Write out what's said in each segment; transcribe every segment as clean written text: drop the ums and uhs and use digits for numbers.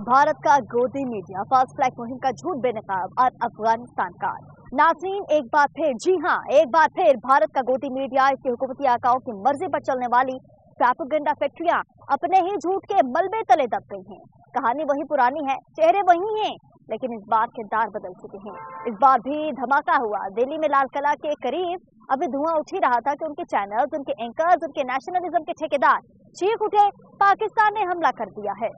भारत का गोदी media fast flag मुहिम का झूठ बेनकाब और अफगानिस्तान का। नाज़रीन, एक बार फिर, जी हाँ, एक बार फिर भारत का गोदी मीडिया इसके हुकूमती आकाओं की मर्जी पर चलने वाली प्रोपेगेंडा फैक्ट्रियां अपने ही झूठ के मलबे तले दब गई हैं। कहानी वही पुरानी है, चेहरे वही हैं, लेकिन इस बार किरदार बदल चुके हैं। इस बार भी धमाका हुआ। दिल्ली में लाल किला के करीब अभी धुआं उठ ही रहा था कि उनके चैनल्स, उनके एंकर्स, उनके नेशनलिज्म के ठेकेदार चीख उठे, पाकिस्तान ने हमला कर दिया है।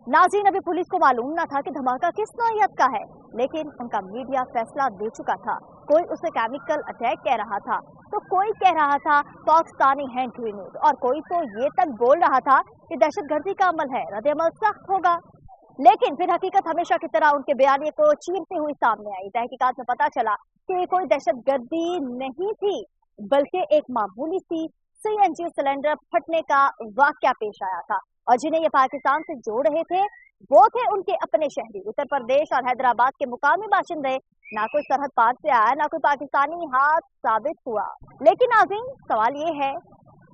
नाज़रीन, अभी पुलिस को मालूम न था कि धमाका किस नौयत का है, लेकिन उनका मीडिया फैसला दे चुका था। कोई उसे केमिकल अटैक कह रहा था, तो कोई कह रहा था पाकिस्तानी हैंड ग्रेनेड, और कोई तो ये तक बोल रहा था कि दहशतगर्दी का अमल है, रद्द-ए-अमल सख्त होगा। लेकिन फिर हकीकत हमेशा की तरह उनके बयानिए को चीरती हुई सामने आई। तहकीकात में पता चला कि ये कोई दहशतगर्दी नहीं थी, बल्कि एक मामूली सी सीएनजी सिलेंडर फटने का वाकया पेश आया था, और जिन्हें ये पाकिस्तान से जोड़ रहे थे वो थे उनके अपने शहरी। उत्तर प्रदेश और हैदराबाद के मुकामी बाशिंदे। ना कोई सरहद पार से आया, ना कोई पाकिस्तानी हाथ साबित हुआ। लेकिन नाज़रीन, सवाल ये है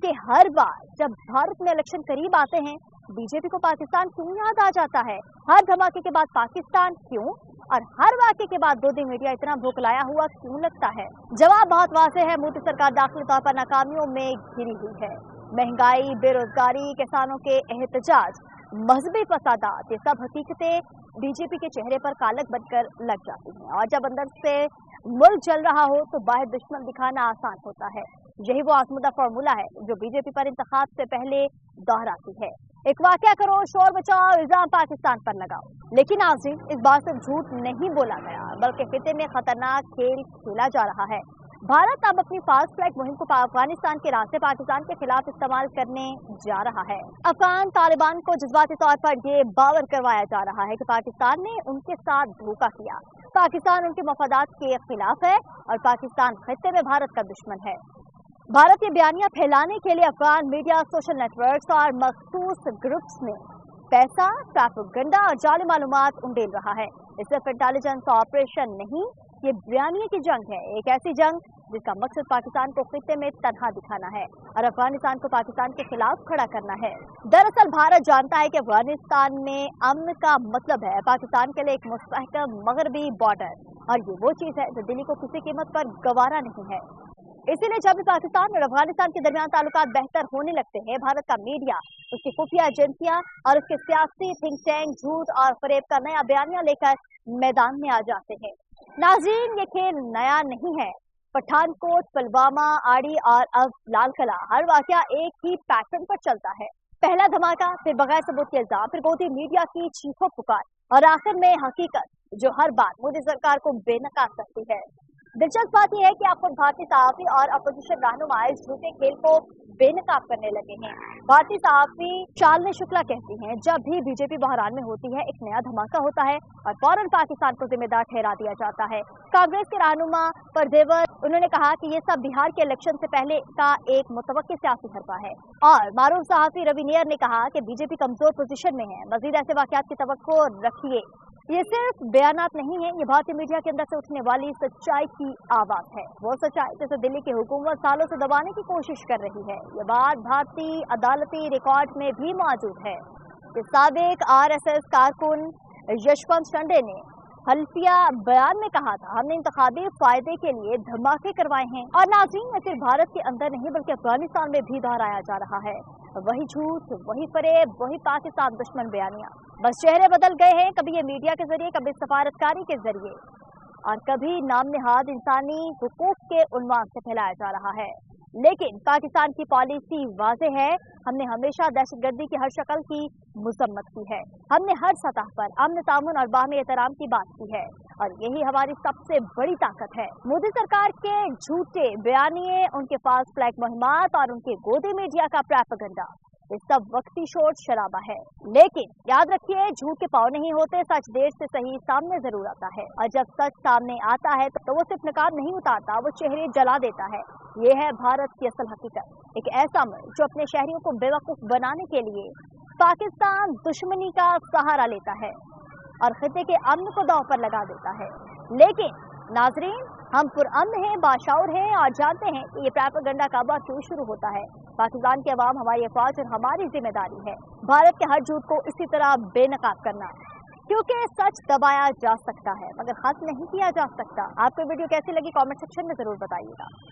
कि हर बार जब भारत में इलेक्शन करीब आते हैं, बीजेपी को पाकिस्तान क्यों याद आ जाता है? हर धमाके के बाद पाकिस्तान क्यों, और हर वाक़े के बाद गोदी मीडिया इतना भुखलाया हुआ क्यों लगता है? जवाब बहुत वाज़ेह है। मोदी सरकार दाखिली तौर पर नाकामियों में घिरी हुई है। महंगाई, बेरोजगारी, किसानों के एहतजाज, मजहबी फसादात, ये सब हकीकतें बीजेपी के चेहरे पर कालक बनकर लग जाती हैं। और जब अंदर से मुल्क जल रहा हो तो बाहर दुश्मन दिखाना आसान होता है। यही वो आजमुदा फॉर्मूला है जो बीजेपी पर इंतखाब से पहले दोहराती है। एक वाकया करो, शोर बचाओ, इल्जाम पाकिस्तान पर लगाओ। लेकिन नाज़रीन, इस बार सिर्फ झूठ नहीं बोला गया, बल्कि खिते में खतरनाक खेल खेला जा रहा है। भारत अब अपनी फास्ट फ्लैग मुहिम को अफगानिस्तान के रास्ते पाकिस्तान के खिलाफ इस्तेमाल करने जा रहा है। अफगान तालिबान को जज्बाती तौर पर ये बावर करवाया जा रहा है कि पाकिस्तान ने उनके साथ धोखा किया, पाकिस्तान उनके मफादात के खिलाफ है और पाकिस्तान खित्ते में भारत का दुश्मन है। भारत ये बयानियां फैलाने के लिए अफगान मीडिया, सोशल नेटवर्क्स और मखसूस ग्रुप्स में पैसा, प्रोपेगेंडा और जाली मालूमात उंडेल रहा है। ये सिर्फ इंटेलिजेंस ऑपरेशन नहीं, ये बयानिए की जंग है। एक ऐसी जंग जिसका मकसद पाकिस्तान को खित्ते में तनहा दिखाना है और अफगानिस्तान को पाकिस्तान के खिलाफ खड़ा करना है। दरअसल भारत जानता है कि अफगानिस्तान में अमन का मतलब है पाकिस्तान के लिए एक मुस्तहकम मगरबी बॉर्डर, और ये वो चीज है जो दिल्ली को किसी कीमत पर गवारा नहीं है। इसीलिए जब भी पाकिस्तान और अफगानिस्तान के दरमियान ताल्लुकात बेहतर होने लगते हैं, भारत का मीडिया, उसकी खुफिया एजेंसियां और उसके सियासी थिंक टैंक झूठ और फरेब का नया बयानिया लेकर मैदान में आ जाते हैं। नाज़रीन, ये खेल नया नहीं है। पठानकोट, पुलवामा, आड़ी और अब लाल किला, हर वाकया एक ही पैटर्न पर चलता है। पहला धमाका, फिर बगैर सबूत के इल्जाम, फिर गोदी मीडिया की चीखों पुकार, और आखिर में हकीकत जो हर बार मोदी सरकार को बेनकाब करती है। दिलचस्प बात यह है कि आप खुद भारतीय सहाफ़ी और अपोजिशन रहनुमा इस झूठे खेल को बेनकाब करने लगे हैं। भारतीय सहाफ़ी शालिनी शुक्ला कहती हैं, जब भी बीजेपी बहरान में होती है एक नया धमाका होता है और फौरन पाकिस्तान को जिम्मेदार ठहरा दिया जाता है। कांग्रेस के रहनुमा परदेवर, उन्होंने कहा कि ये सब बिहार के इलेक्शन से पहले का एक मुतवक्किल सियासी हरबा है। और मारूफ सहाफ़ी रवि नेयर ने कहा कि बीजेपी कमजोर पोजीशन में है, मजीद ऐसे वाकयात की तवक्को रखिए। ये सिर्फ बयानात नहीं है, ये भारतीय मीडिया के अंदर से उठने वाली सच्चाई की आवाज है। वो सच्चाई जिसे दिल्ली की हुकूमत सालों से दबाने की कोशिश कर रही है। ये बात भारतीय अदालती रिकॉर्ड में भी मौजूद है कि साबिक आरएसएस कारकुन यशवंत शिंदे ने हल्फिया बयान में कहा था, हमने इंतखाबी फायदे के लिए धमाके करवाए हैं। और नाज़रीन, ये सिर्फ भारत के अंदर नहीं बल्कि अफगानिस्तान में भी दोहराया जा रहा है। वही झूठ, वही फरेब, वही पाकिस्तान दुश्मन बयानियां, बस चेहरे बदल गए हैं। कभी ये मीडिया के जरिए, कभी सफारतकारी के जरिए, और कभी नाम निहाद इंसानी हुकूक के उन्वान से फैलाया जा रहा है। लेकिन पाकिस्तान की पॉलिसी वाज़ेह है। हमने हमेशा दहशतगर्दी की हर शक्ल की मुज़म्मत की है। हमने हर सतह पर अमन, तामुन और बाहमी एहतराम की बात की है, और यही हमारी सबसे बड़ी ताकत है। मोदी सरकार के झूठे बयानिए, उनके फास्ट फ्लैग मुहिमात और उनके गोदी मीडिया का प्रोपेगेंडा, ये सब वक्ती शोर शराबा है। लेकिन याद रखिए, झूठ के पाँव नहीं होते, सच देर से सही सामने जरूर आता है। और जब सच सामने आता है तो वो सिर्फ नकाब नहीं उतारता, वो चेहरे जला देता है। ये है भारत की असल हकीकत। एक ऐसा मुल्क जो अपने शहरियों को बेवकूफ बनाने के लिए पाकिस्तान दुश्मनी का सहारा लेता है और खिते के अमन को दांव पर लगा देता है। लेकिन नाजरीन, हम पुरअमन हैं, बाशऊर हैं और जानते हैं कि ये प्रोपेगेंडा कब और क्यों शुरू होता है। पाकिस्तान के अवाम, हमारी अफवाज और हमारी जिम्मेदारी है भारत के हर झूठ को इसी तरह बेनकाब करना। क्योंकि सच दबाया जा सकता है मगर खत्म नहीं किया जा सकता। आपको वीडियो कैसी लगी कमेंट सेक्शन में जरूर बताइएगा।